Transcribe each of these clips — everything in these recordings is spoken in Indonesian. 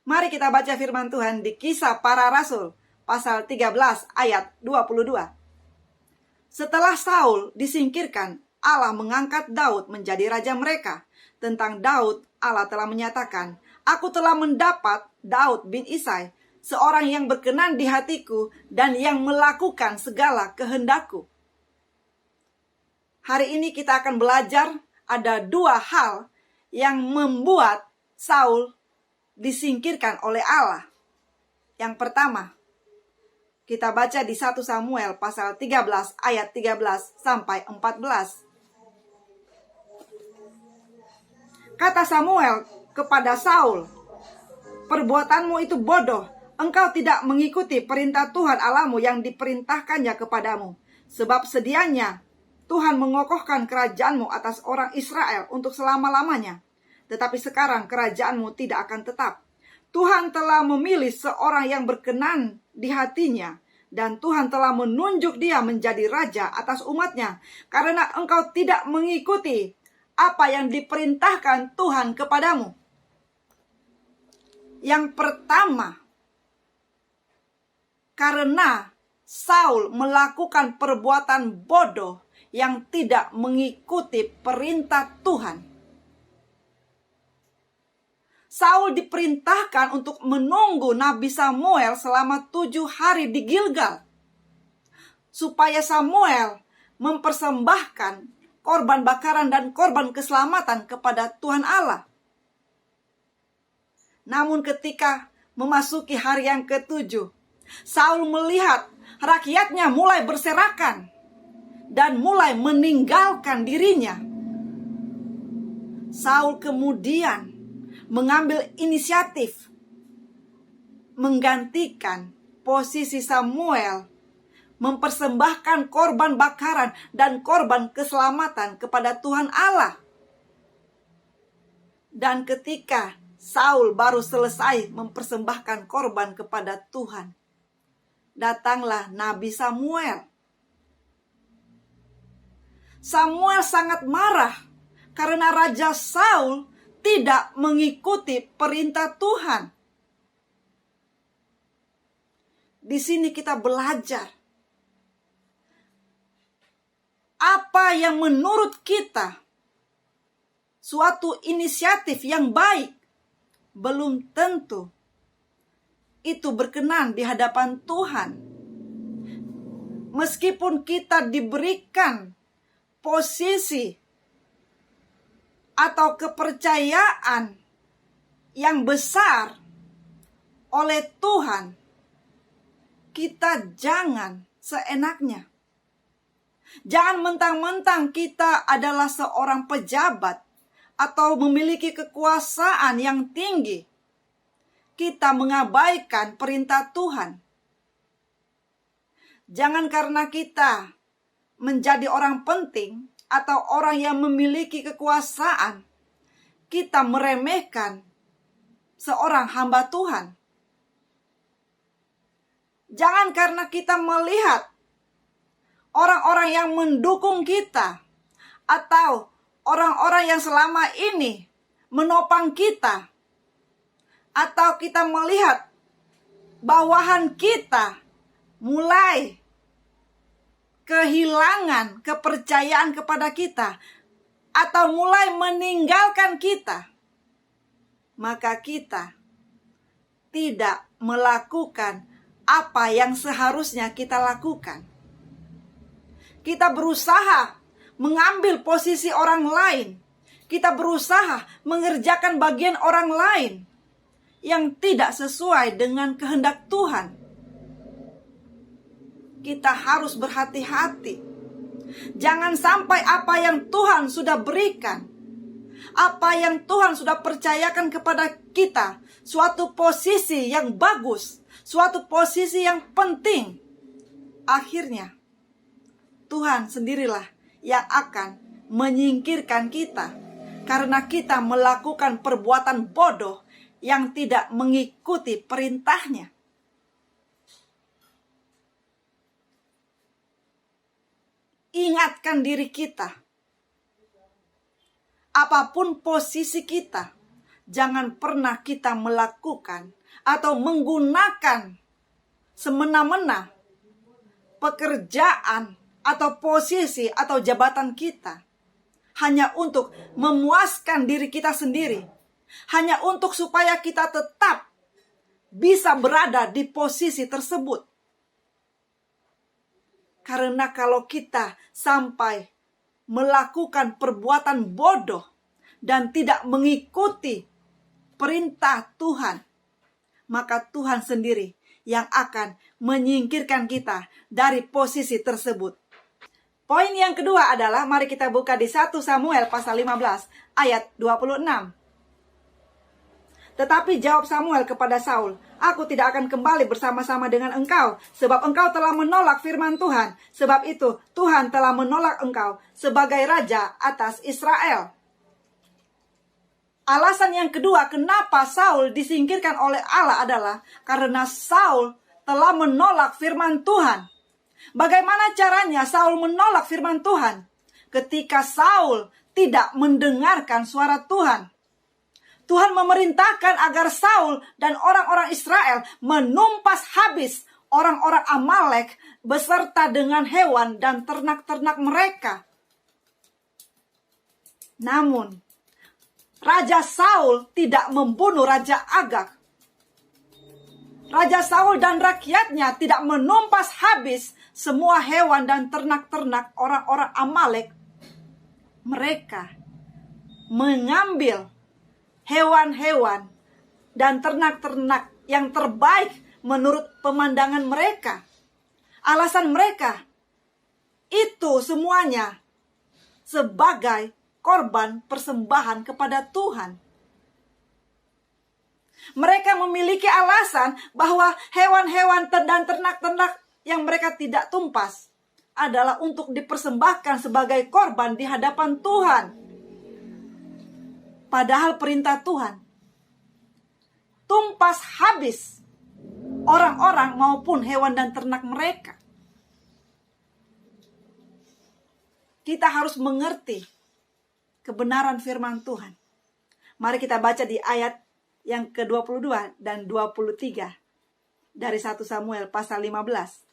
Mari kita baca firman Tuhan di Kisah Para Rasul, pasal 13 ayat 22. Setelah Saul disingkirkan, Allah mengangkat Daud menjadi raja mereka. Tentang Daud, Allah telah menyatakan, "Aku telah mendapat Daud bin Isai, seorang yang berkenan di hatiku dan yang melakukan segala kehendakku." Hari ini kita akan belajar ada dua hal yang membuat Saul disingkirkan oleh Allah. Yang pertama, kita baca di 1 Samuel pasal 13 ayat 13 sampai 14. Kata Samuel kepada Saul, "Perbuatanmu itu bodoh. Engkau tidak mengikuti perintah Tuhan Allahmu yang diperintahkannya kepadamu. Sebab sedianya Tuhan mengokohkan kerajaanmu atas orang Israel untuk selama-lamanya. Tetapi sekarang kerajaanmu tidak akan tetap. Tuhan telah memilih seorang yang berkenan di hatinya, dan Tuhan telah menunjuk dia menjadi raja atas umatnya, karena engkau tidak mengikuti apa yang diperintahkan Tuhan kepadamu." Yang pertama, karena Saul melakukan perbuatan bodoh yang tidak mengikuti perintah Tuhan. Saul diperintahkan untuk menunggu Nabi Samuel selama 7 hari di Gilgal, supaya Samuel mempersembahkan korban bakaran dan korban keselamatan kepada Tuhan Allah. Namun ketika memasuki hari yang ke-7, Saul melihat rakyatnya mulai berserakan dan mulai meninggalkan dirinya. Saul kemudian mengambil inisiatif menggantikan posisi Samuel, mempersembahkan korban bakaran dan korban keselamatan kepada Tuhan Allah. Dan ketika Saul baru selesai mempersembahkan korban kepada Tuhan, datanglah Nabi Samuel. Samuel sangat marah karena Raja Saul tidak mengikuti perintah Tuhan. Di sini kita belajar apa yang menurut kita suatu inisiatif yang baik, belum tentu itu berkenan di hadapan Tuhan. Meskipun kita diberikan posisi atau kepercayaan yang besar oleh Tuhan, kita jangan seenaknya. Jangan mentang-mentang kita adalah seorang pejabat atau memiliki kekuasaan yang tinggi, kita mengabaikan perintah Tuhan. Jangan karena kita menjadi orang penting atau orang yang memiliki kekuasaan, kita meremehkan seorang hamba Tuhan. Jangan karena kita melihat orang-orang yang mendukung kita atau orang-orang yang selama ini menopang kita, atau kita melihat bawahan kita mulai kehilangan kepercayaan kepada kita atau mulai meninggalkan kita, maka kita tidak melakukan apa yang seharusnya kita lakukan. Kita berusaha mengambil posisi orang lain. Kita berusaha mengerjakan bagian orang lain yang tidak sesuai dengan kehendak Tuhan. Kita harus berhati-hati. Jangan sampai apa yang Tuhan sudah berikan, apa yang Tuhan sudah percayakan kepada kita, suatu posisi yang bagus, suatu posisi yang penting, akhirnya Tuhan sendirilah yang akan menyingkirkan kita karena kita melakukan perbuatan bodoh yang tidak mengikuti perintahnya. Ingatkan diri kita, apapun posisi kita, jangan pernah kita melakukan atau menggunakan semena-mena pekerjaan atau posisi atau jabatan kita hanya untuk memuaskan diri kita sendiri, hanya untuk supaya kita tetap bisa berada di posisi tersebut. Karena kalau kita sampai melakukan perbuatan bodoh dan tidak mengikuti perintah Tuhan, maka Tuhan sendiri yang akan menyingkirkan kita dari posisi tersebut. Poin yang kedua adalah, mari kita buka di 1 Samuel pasal 15 ayat 26. Tetapi jawab Samuel kepada Saul, "Aku tidak akan kembali bersama-sama dengan engkau, sebab engkau telah menolak firman Tuhan. Sebab itu Tuhan telah menolak engkau sebagai raja atas Israel." Alasan yang kedua kenapa Saul disingkirkan oleh Allah adalah karena Saul telah menolak firman Tuhan. Bagaimana caranya Saul menolak firman Tuhan? Ketika Saul tidak mendengarkan suara Tuhan. Tuhan memerintahkan agar Saul dan orang-orang Israel menumpas habis orang-orang Amalek beserta dengan hewan dan ternak-ternak mereka. Namun, Raja Saul tidak membunuh Raja Agag. Raja Saul dan rakyatnya tidak menumpas habis semua hewan dan ternak-ternak orang-orang Amalek. Mereka mengambil hewan-hewan dan ternak-ternak yang terbaik menurut pemandangan mereka. Alasan mereka itu semuanya sebagai korban persembahan kepada Tuhan. Mereka memiliki alasan bahwa hewan-hewan dan ternak-ternak yang mereka tidak tumpas adalah untuk dipersembahkan sebagai korban di hadapan Tuhan. Padahal perintah Tuhan, tumpas habis orang-orang maupun hewan dan ternak mereka. Kita harus mengerti kebenaran firman Tuhan. Mari kita baca di ayat yang ke-22 dan 23 dari 1 Samuel pasal 15.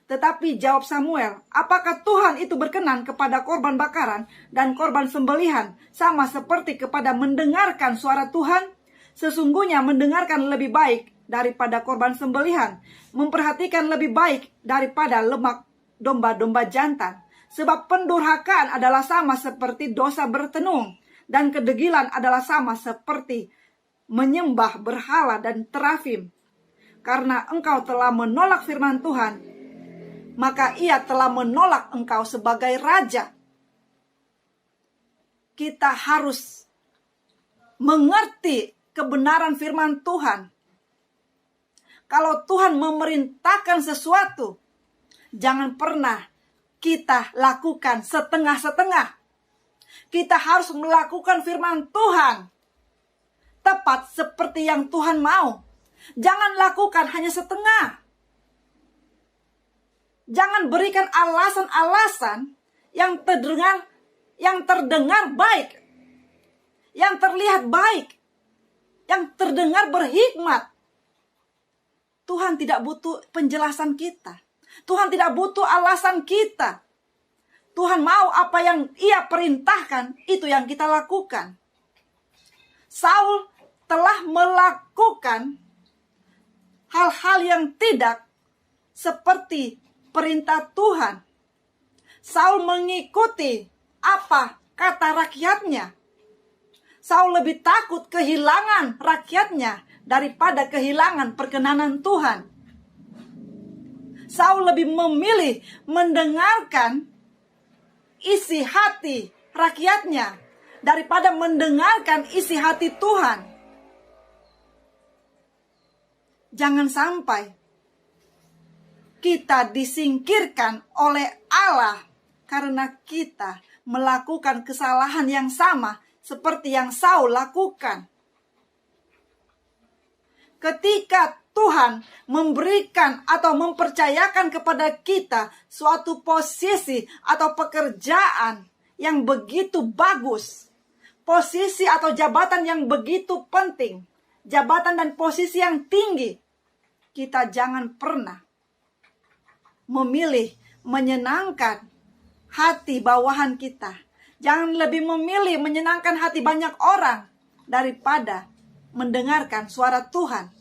Tetapi jawab Samuel, "Apakah Tuhan itu berkenan kepada korban bakaran dan korban sembelihan sama seperti kepada mendengarkan suara Tuhan? Sesungguhnya mendengarkan lebih baik daripada korban sembelihan, memperhatikan lebih baik daripada lemak domba-domba jantan. Sebab pendurhakaan adalah sama seperti dosa bertenung, dan kedegilan adalah sama seperti menyembah berhala dan terafim. Karena engkau telah menolak firman Tuhan, maka ia telah menolak engkau sebagai raja." Kita harus mengerti kebenaran firman Tuhan. Kalau Tuhan memerintahkan sesuatu, jangan pernah kita lakukan setengah-setengah. Kita harus melakukan firman Tuhan tepat seperti yang Tuhan mau. Jangan lakukan hanya setengah. Jangan berikan alasan-alasan yang terdengar baik, yang terlihat baik, yang terdengar berhikmat. Tuhan tidak butuh penjelasan kita. Tuhan tidak butuh alasan kita. Tuhan mau apa yang Ia perintahkan, itu yang kita lakukan. Saul telah melakukan hal-hal yang tidak seperti perintah Tuhan. Saul mengikuti apa kata rakyatnya. Saul lebih takut kehilangan rakyatnya daripada kehilangan perkenanan Tuhan. Saul lebih memilih mendengarkan isi hati rakyatnya daripada mendengarkan isi hati Tuhan. Jangan sampai kita disingkirkan oleh Allah karena kita melakukan kesalahan yang sama seperti yang Saul lakukan. Ketika Tuhan memberikan atau mempercayakan kepada kita suatu posisi atau pekerjaan yang begitu bagus, posisi atau jabatan yang begitu penting, jabatan dan posisi yang tinggi, kita jangan pernah memilih menyenangkan hati bawahan kita. Jangan lebih memilih menyenangkan hati banyak orang daripada mendengarkan suara Tuhan.